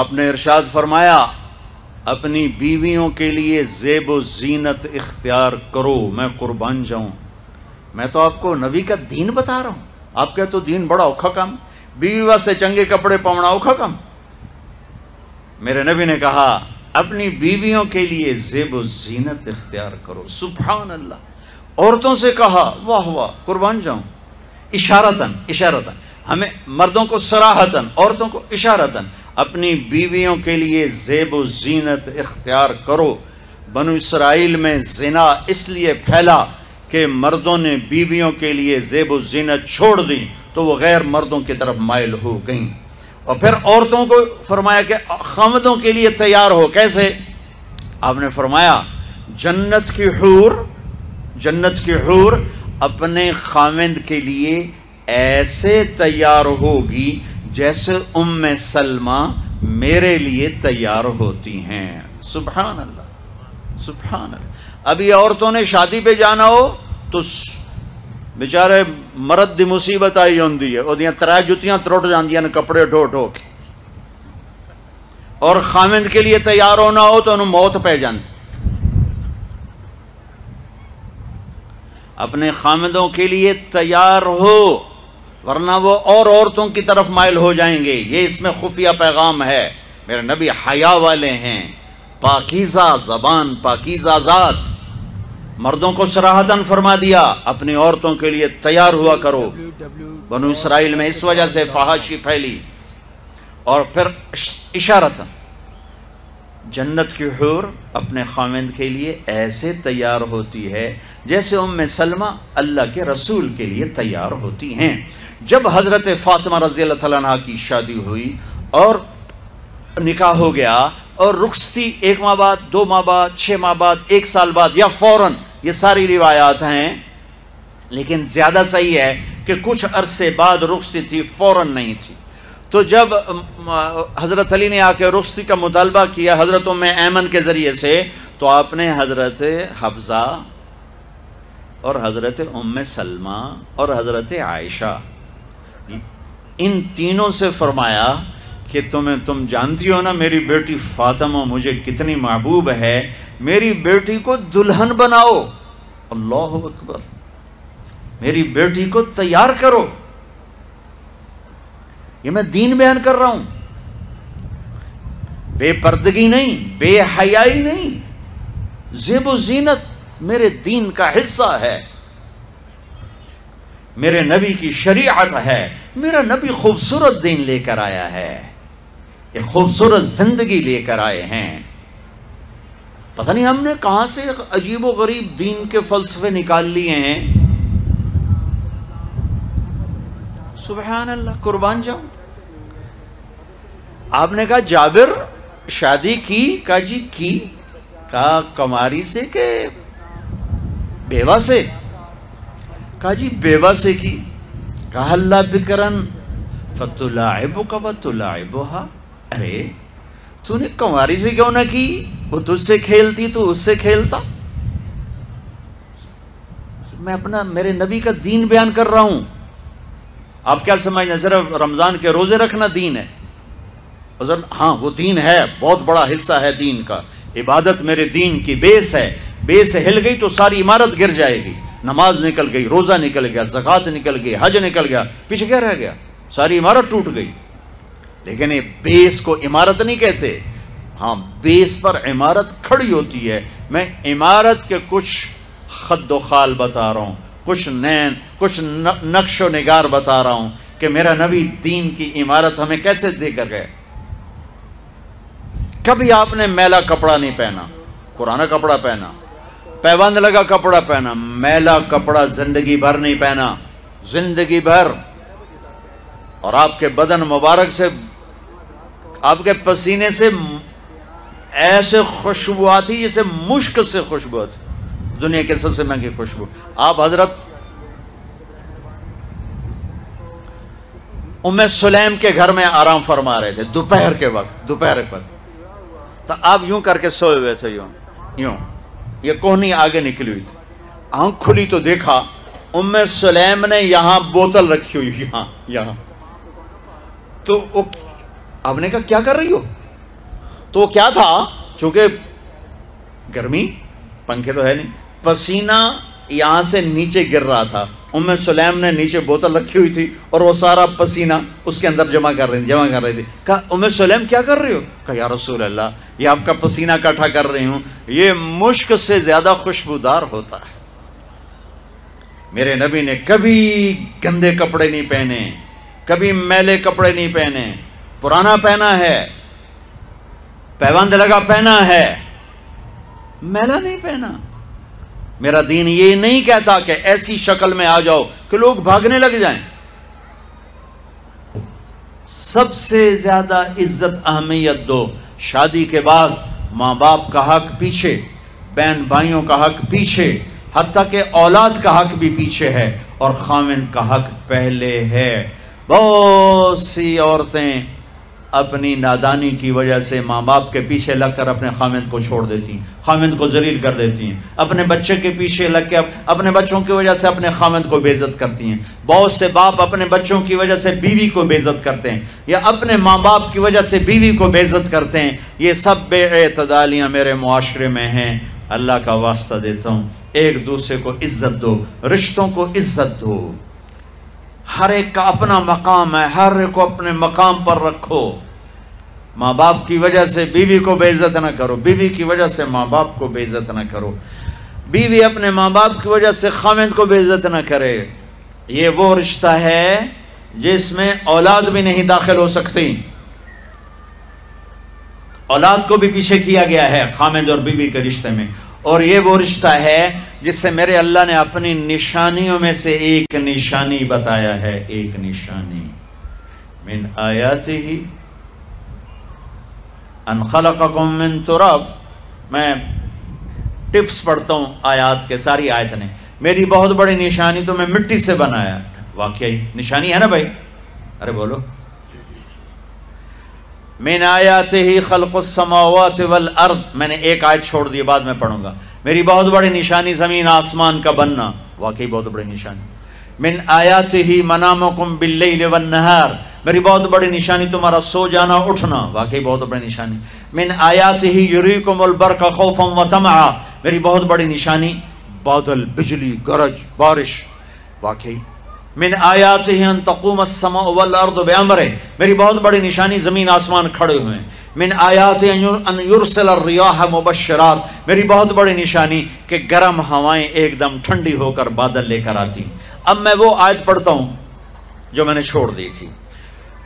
آپ نے ارشاد فرمایا اپنی بیویوں کے لیے زیب و زینت اختیار کرو، میں قربان جاؤں۔ میں تو آپ کو نبی کا دین بتا رہا ہوں، آپ کہتے تو دین بڑا اوکھا کام، بیوی واسطے چنگے کپڑے پاؤنا اوکھا کام۔ میرے نبی نے کہا اپنی بیویوں کے لیے زیب و زینت اختیار کرو۔ سبحان اللہ۔ عورتوں سے کہا، واہ واہ، قربان جاؤں، اشارتاً ہمیں مردوں کو صراحتاً، عورتوں کو اشارتاً اپنی بیویوں کے لیے زیب و زینت اختیار کرو۔ بنو اسرائیل میں زنا اس لیے پھیلا کہ مردوں نے بیویوں کے لیے زیب و زینت چھوڑ دی تو وہ غیر مردوں کی طرف مائل ہو گئیں۔ اور پھر عورتوں کو فرمایا کہ خامدوں کے لیے تیار ہو۔ کیسے؟ آپ نے فرمایا جنت کی حور اپنے خامد کے لیے ایسے تیار ہوگی جیسے ام سلمہ میرے لیے تیار ہوتی ہیں۔ سبحان اللہ، سبحان اللہ۔ ابھی عورتوں نے شادی پہ جانا ہو تو بیچارے مرد دی مصیبت آئی ہوندی ہے، وہ دیاں ترائے جتیاں تروٹ جاندیاں نے کپڑے ڈھو ڈھو کے، اور خامد کے لیے تیار ہونا ہو تو انہوں موت پہ جاندی۔ اپنے خامدوں کے لیے تیار ہو ورنہ وہ اور عورتوں کی طرف مائل ہو جائیں گے۔ یہ اس میں خفیہ پیغام ہے۔ میرے نبی حیا والے ہیں، پاکیزہ زبان، پاکیزہ ذات۔ مردوں کو صراحتاً فرما دیا اپنی عورتوں کے لیے تیار ہوا کرو۔ بنو اسرائیل میں اس وجہ سے فحاشی پھیلی۔ اور پھر اشارتاً جنت کی حور اپنے خامند کے لیے ایسے تیار ہوتی ہے جیسے ام سلمہ اللہ کے رسول کے لیے تیار ہوتی ہیں۔ جب حضرت فاطمہ رضی اللہ تعالیٰ عنہ کی شادی ہوئی اور نکاح ہو گیا اور رخصتی 1 ماہ بعد، 2 ماہ بعد، 6 ماہ بعد، 1 سال بعد یا فوراً، یہ ساری روایات ہیں، لیکن زیادہ صحیح ہے کہ کچھ عرصے بعد رخصتی تھی، فوراً نہیں تھی۔ تو جب حضرت علی نے آ کے رخصتی کا مطالبہ کیا حضرت ام ایمن کے ذریعے سے، تو آپ نے حضرت حفصہ اور حضرت ام سلمہ اور حضرت عائشہ ان تینوں سے فرمایا کہ تم جانتی ہو نا میری بیٹی فاطمہ مجھے کتنی محبوب ہے، میری بیٹی کو دلہن بناؤ۔ اللہ اکبر، میری بیٹی کو تیار کرو۔ یہ میں دین بیان کر رہا ہوں، بے پردگی نہیں، بے حیائی نہیں، زیب و زینت میرے دین کا حصہ ہے، میرے نبی کی شریعت ہے۔ میرا نبی خوبصورت دین لے کر آیا ہے، ایک خوبصورت زندگی لے کر آئے ہیں۔ پتہ نہیں ہم نے کہاں سے عجیب و غریب دین کے فلسفے نکال لیے ہیں۔ سبحان اللہ، قربان جاؤں۔ آپ نے کہا جابر شادی کی؟ کہا جی کی۔ کہا کماری سے کہ بیوہ سے؟ کہا جی بیوہ سے کی۔ کہا اللہ بکرن فتلاعبک وتلاعبها، ارے تو نے کماری سے کیوں نہ کی؟ وہ تجھ سے کھیلتی تو اس سے کھیلتا۔ میں میرے نبی کا دین بیان کر رہا ہوں۔ آپ کیا سمجھنا صرف رمضان کے روزے رکھنا دین ہے؟ ہاں وہ دین ہے، بہت بڑا حصہ ہے دین کا۔ عبادت میرے دین کی بیس ہے، بیس ہل گئی تو ساری عمارت گر جائے گی۔ نماز نکل گئی، روزہ نکل گیا، زکوٰۃ نکل گئی، حج نکل گیا، پیچھے کیا رہ گیا؟ ساری عمارت ٹوٹ گئی۔ لیکن یہ بیس کو عمارت نہیں کہتے، ہاں بیس پر عمارت کھڑی ہوتی ہے۔ میں عمارت کے کچھ خد و خال بتا رہا ہوں، کچھ نقش و نگار بتا رہا ہوں کہ میرا نبی دین کی عمارت ہمیں کیسے دے کر گئے۔ کبھی آپ نے میلا کپڑا نہیں پہنا، پرانا کپڑا پہنا، پیوند لگا کپڑا پہنا، میلا کپڑا زندگی بھر نہیں پہنا، زندگی بھر۔ اور آپ کے بدن مبارک سے، آپ کے پسینے سے ایسے خوشبو آتی جیسے مشک سے خوشبو آتی، دنیا کے سب سے مہنگی خوشبو۔ آپ حضرت ام سلیم کے گھر میں آرام فرما رہے تھے دوپہر کے وقت، تو آپ یوں کر کے سوئے ہوئے تھے، یوں یہ کوہنی آگے نکلی ہوئی تھی۔ آنکھ کھلی تو دیکھا ام سلیم نے یہاں بوتل رکھی ہوئی، یہاں تو آپ نے کہا کیا کر رہی ہو؟ تو کیا تھا، چونکہ گرمی، پنکھے تو ہے نہیں، پسینہ یہاں سے نیچے گر رہا تھا، ام سلیم نے نیچے بوتل رکھی ہوئی تھی اور وہ سارا پسینہ اس کے اندر جمع کر رہی تھی. کہا ام سلیم کیا کر رہی ہو؟ کہا یا رسول اللہ یہ آپ کا پسینہ اکٹھا کر رہی ہوں، یہ مشک سے زیادہ خوشبودار ہوتا ہے. میرے نبی نے کبھی گندے کپڑے نہیں پہنے، کبھی میلے کپڑے نہیں پہنے، پرانا پہنا ہے، پیوند لگا پہنا ہے، میلا نہیں پہنا. میرا دین یہ نہیں کہتا کہ ایسی شکل میں آ جاؤ کہ لوگ بھاگنے لگ جائیں. سب سے زیادہ عزت اہمیت دو. شادی کے بعد ماں باپ کا حق پیچھے، بہن بھائیوں کا حق پیچھے، حتیٰ کہ اولاد کا حق بھی پیچھے ہے اور خاوند کا حق پہلے ہے. بہت سی عورتیں اپنی نادانی کی وجہ سے ماں باپ کے پیچھے لگ کر اپنے خاوند کو چھوڑ دیتی ہیں، خاوند کو ذلیل کر دیتی ہیں، اپنے بچے کے پیچھے لگ کے اپنے بچوں کی وجہ سے اپنے خاوند کو بے عزت کرتی ہیں. بہت سے باپ اپنے بچوں کی وجہ سے بیوی کو بے عزت کرتے ہیں، یا اپنے ماں باپ کی وجہ سے بیوی کو بے عزت کرتے ہیں. یہ سب بے اعتدالیاں میرے معاشرے میں ہیں. اللہ کا واسطہ دیتا ہوں، ایک دوسرے کو عزت دو، رشتوں کو عزت دو. ہر ایک کا اپنا مقام ہے، ہر ایک کو اپنے مقام پر رکھو. ماں باپ کی وجہ سے بیوی کو بے عزت نہ کرو، بیوی کی وجہ سے ماں باپ کو بے عزت نہ کرو، بیوی اپنے ماں باپ کی وجہ سے خاوند کو بے عزت نہ کرے. یہ وہ رشتہ ہے جس میں اولاد بھی نہیں داخل ہو سکتی. اولاد کو بھی پیچھے کیا گیا ہے خاوند اور بیوی کے رشتے میں. اور یہ وہ رشتہ ہے جس سے میرے اللہ نے اپنی نشانیوں میں سے ایک نشانی بتایا ہے. ایک نشانی، من آیاتہ ان خلقکم من تراب. میں ٹپس پڑھتا ہوں آیات کے، ساری آیت نے. میری بہت بڑی نشانی تو میں مٹی سے بنایا. واقعی نشانی ہے نا بھائی؟ ارے بولو. من آیاتہ خلق السماوات والارض. میں نے ایک آیت چھوڑ دی، بعد میں پڑھوں گا. میری بہت بڑی نشانی زمین آسمان کا بننا. واقعی بہت بڑی نشانی. من آیاتہ منامکم باللیل والنہار. میری بہت بڑی نشانی تمہارا سو جانا اٹھنا. واقعی بہت بڑی نشانی. من آیاتہ یریکم البرق خوفا وطمعا. میری بہت بڑی نشانی بادل، بجلی، گرج، بارش. واقعی. من آیاتہ ان تقوم السماء والارض بامرہ. میری بہت بڑی نشانی زمین آسمان کھڑے ہوئے ہیں. من آیاتہ ان یرسل الریاح مبشرات. میری بہت بڑی نشانی کہ گرم ہوائیں ایک دم ٹھنڈی ہو کر بادل لے کر آتی. اب میں وہ آیت پڑھتا ہوں جو میں نے چھوڑ دی تھی،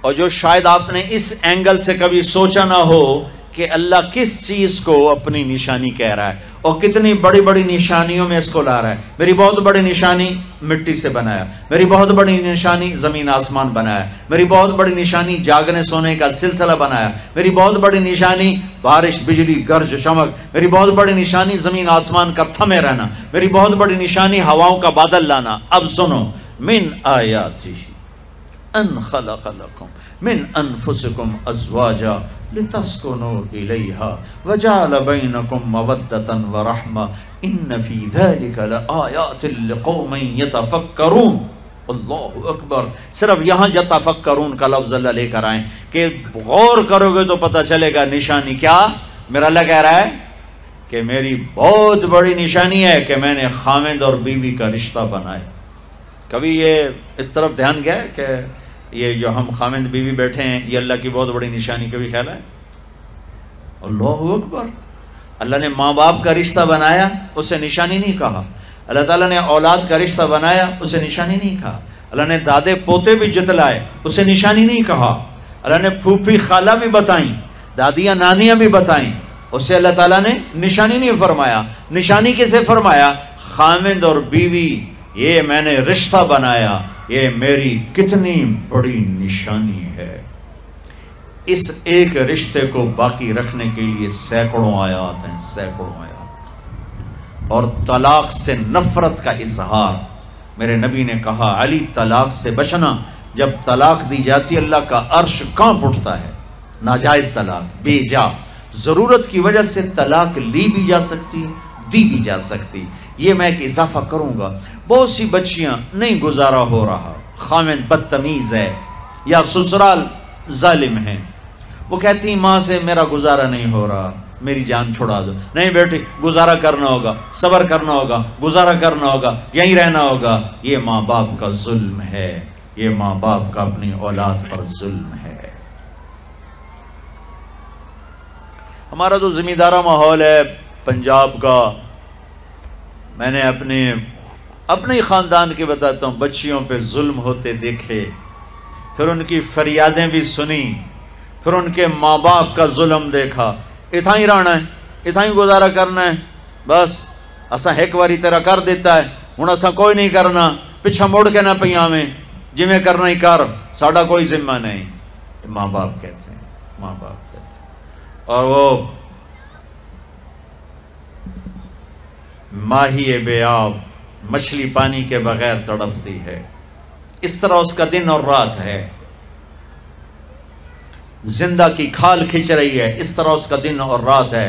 اور جو شاید آپ نے اس اینگل سے کبھی سوچا نہ ہو کہ اللہ کس چیز کو اپنی نشانی کہہ رہا ہے اور کتنی بڑی بڑی نشانیوں میں اس کو لا رہا ہے. میری بہت بڑی نشانی مٹی سے بنایا. میری بہت بڑی نشانی زمین آسمان بنایا. میری بہت بڑی نشانی جاگنے سونے کا سلسلہ بنایا. میری بہت بڑی نشانی بارش، بجلی، گرج، چمک. میری بہت بڑی نشانی زمین آسمان کا تھمے رہنا. میری بہت بڑی نشانی ہواؤں کا بادل لانا. اب سنو، من آیاتہ ان خلق لکم من انفسکم ازواجا لتسکنوا الیہا وجعل بینکم مودۃ ورحمہ ان فی ذلک لآیات لقوم یتفکرون. اللہ اکبر. صرف یہاں یتفکرون کا لفظ اللہ لے کر آئیں کہ غور کرو گے تو پتہ چلے گا نشانی کیا. میرا اللہ کہہ رہا ہے کہ میری بہت بڑی نشانی ہے کہ میں نے خاوند اور بیوی کا رشتہ بنایا. کبھی یہ اس طرف دھیان گیا ہے کہ یہ جو ہم خاوند بیوی بیٹھے ہیں یہ اللہ کی بہت بڑی نشانی؟ کبھی خیال ہے؟ اللہ اکبر. اللہ نے ماں باپ کا رشتہ بنایا، اسے نشانی نہیں کہا. اللہ تعالیٰ نے اولاد کا رشتہ بنایا، اسے نشانی نہیں کہا. اللہ نے دادے پوتے بھی جتلائے، اسے نشانی نہیں کہا. اللہ نے پھوپھی خالہ بھی بتائیں، دادیاں نانیاں بھی بتائیں، اسے اللہ تعالیٰ نے نشانی نہیں فرمایا. نشانی کسے فرمایا؟ خاوند اور بیوی، یہ میں نے رشتہ بنایا، یہ میری کتنی بڑی نشانی ہے. اس ایک رشتے کو باقی رکھنے کے لیے سینکڑوں آیات ہیں، سینکڑوں آیات. اور طلاق سے نفرت کا اظہار. میرے نبی نے کہا علی طلاق سے بچنا. جب طلاق دی جاتی اللہ کا عرش کانپ اٹھتا ہے. ناجائز طلاق، بے جا، ضرورت کی وجہ سے طلاق لی بھی جا سکتی ہے، دی بھی جا سکتی. یہ میں ایک اضافہ کروں گا. بہت سی بچیاں نہیں گزارا ہو رہا، خاوند بدتمیز ہے یا سسرال ظالم ہیں، وہ کہتی ہیں ماں سے میرا گزارا نہیں ہو رہا، میری جان چھڑا دو۔ نہیں بیٹی، گزارا کرنا ہوگا، صبر کرنا ہوگا، گزارا کرنا ہوگا، یہیں رہنا ہوگا۔ یہ ماں باپ کا ظلم ہے، یہ ماں باپ کا اپنی اولاد پر ظلم ہے۔ ہمارا تو زمیندارہ ماحول ہے پنجاب کا۔ میں نے اپنے ہی خاندان کی بتاتا ہوں، بچیوں پہ ظلم ہوتے دیکھے، پھر ان کی فریادیں بھی سنی، پھر ان کے ماں باپ کا ظلم دیکھا۔ اتھا ہی رہنا ہے، اتھا ہی گزارا کرنا ہے، بس اساں ایک واری تیرا کر دیتا ہے، ہن اساں کوئی نہیں کرنا، پچھا مڑ کے نہ پئیاں میں، جی میں کرنا ہی کر، ساڈا کوئی ذمہ نہیں۔ ماں باپ کہتے ہیں، ماں باپ کہتے ہیں۔ اور وہ ماہی بے آب، مچھلی پانی کے بغیر تڑپتی ہے، اس طرح اس کا دن اور رات ہے۔ زندہ کی کھال کھچ رہی ہے، اس طرح اس کا دن اور رات ہے۔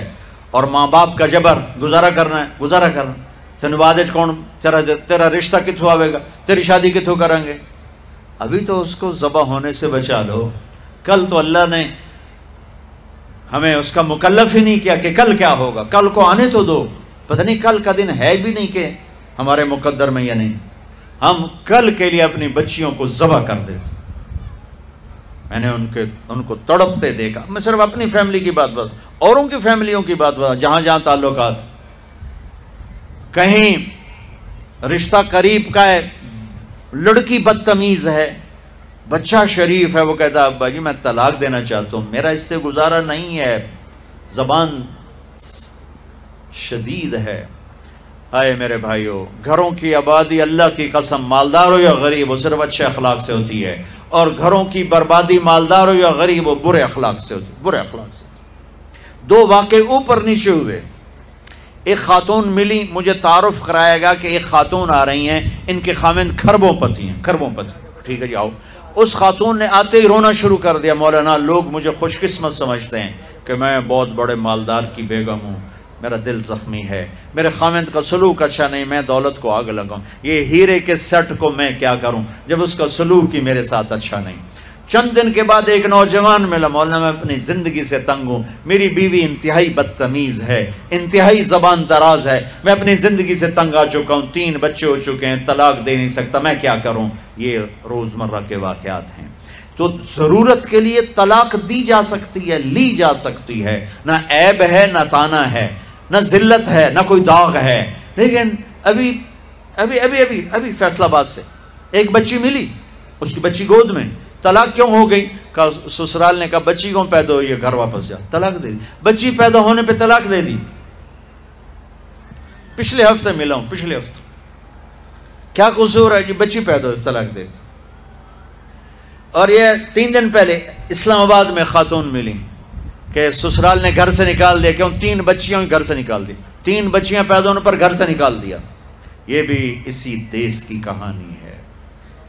اور ماں باپ کا جبر، گزارا کرنا ہے، گزارا کرنا، تینوں بعد کون تیرا رشتہ کتوں آئے گا، تیری شادی کتوں کریں گے؟ ابھی تو اس کو ذبح ہونے سے بچا لو، کل تو اللہ نے ہمیں اس کا مکلف ہی نہیں کیا کہ کل کیا ہوگا، کل کو آنے تو دو، پتہ نہیں کل کا دن ہے بھی نہیں کہ ہمارے مقدر میں یا نہیں۔ ہم کل کے لیے اپنی بچیوں کو ذبح کر دیتے۔ میں نے ان کو تڑپتے دیکھا۔ میں صرف اپنی فیملی کی بات اوروں کی فیملیوں کی بات جہاں جہاں تعلقات، کہیں رشتہ قریب کا ہے، لڑکی بدتمیز ہے، بچہ شریف ہے، وہ کہتا ہے ابا جی میں طلاق دینا چاہتا ہوں، میرا اس سے گزارا نہیں ہے، زبان شدید ہے۔ آئے میرے بھائیو، گھروں کی آبادی اللہ کی قسم، مالدار ہو یا غریب ہو، صرف اچھے اخلاق سے ہوتی ہے، اور گھروں کی بربادی مالدار ہو یا غریب ہو برے اخلاق سے ہوتی ہے، برے اخلاق سے ہوتی ہے۔ دو واقعے اوپر نیچے ہوئے۔ ایک خاتون ملی، مجھے تعارف کرائے گا کہ ایک خاتون آ رہی ہیں، ان کے خاوند کھربوں پتی ہیں، کھربوں پتی۔ ٹھیک ہے جی آؤ۔ اس خاتون نے آتے ہی رونا شروع کر دیا، مولانا لوگ مجھے خوش قسمت سمجھتے ہیں کہ میں بہت بڑے مالدار کی بیگم ہوں، میرا دل زخمی ہے، میرے خاوند کا سلوک اچھا نہیں، میں دولت کو آگ لگاؤں، یہ ہیرے کے سیٹ کو میں کیا کروں جب اس کا سلوک ہی میرے ساتھ اچھا نہیں۔ چند دن کے بعد ایک نوجوان ملا، مولانا میں اپنی زندگی سے تنگ ہوں، میری بیوی انتہائی بدتمیز ہے، انتہائی زبان دراز ہے، میں اپنی زندگی سے تنگ آ چکا ہوں، 3 بچے ہو چکے ہیں، طلاق دے نہیں سکتا، میں کیا کروں؟ یہ روزمرہ کے واقعات ہیں۔ تو ضرورت کے لیے طلاق دی جا سکتی ہے، لی جا سکتی ہے، نہ عیب ہے نہ تانا ہے، نہ ذلت ہے نہ کوئی داغ ہے۔ لیکن ابھی فیصل آباد سے ایک بچی ملی، اس کی بچی گود میں، طلاق کیوں ہو گئی؟ کہا سسرال نے کہا بچی کیوں پیدا ہوئی ہے، گھر واپس جا، طلاق دے دی۔ بچی پیدا ہونے پہ طلاق دے دی۔ پچھلے ہفتے ملا ہوں، پچھلے ہفتے۔ کیا قصور ہے؟ کہ بچی پیدا ہوئی، طلاق دے دی۔ اور یہ 3 دن پہلے اسلام آباد میں خاتون ملی کہ سسرال نے گھر سے نکال دیا، کیوں؟ 3 بچیاں گھر سے نکال دی، 3 بچیاں پیدا ہونے پر گھر سے نکال دیا۔ یہ بھی اسی دیس کی کہانی ہے،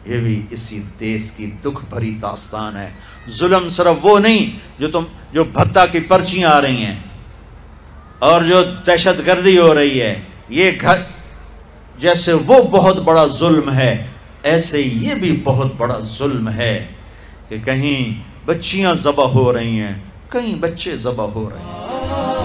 یہ بھی اسی دیس کی دکھ بھری داستان ہے۔ ظلم صرف وہ نہیں جو بھتہ کی پرچیاں آ رہی ہیں اور جو دہشت گردی ہو رہی ہے، یہ گھر جیسے وہ بہت بڑا ظلم ہے، ایسے یہ بھی بہت بڑا ظلم ہے کہ کہیں بچیاں ذبح ہو رہی ہیں، کہیں بچے ذبح ہو رہے ہیں۔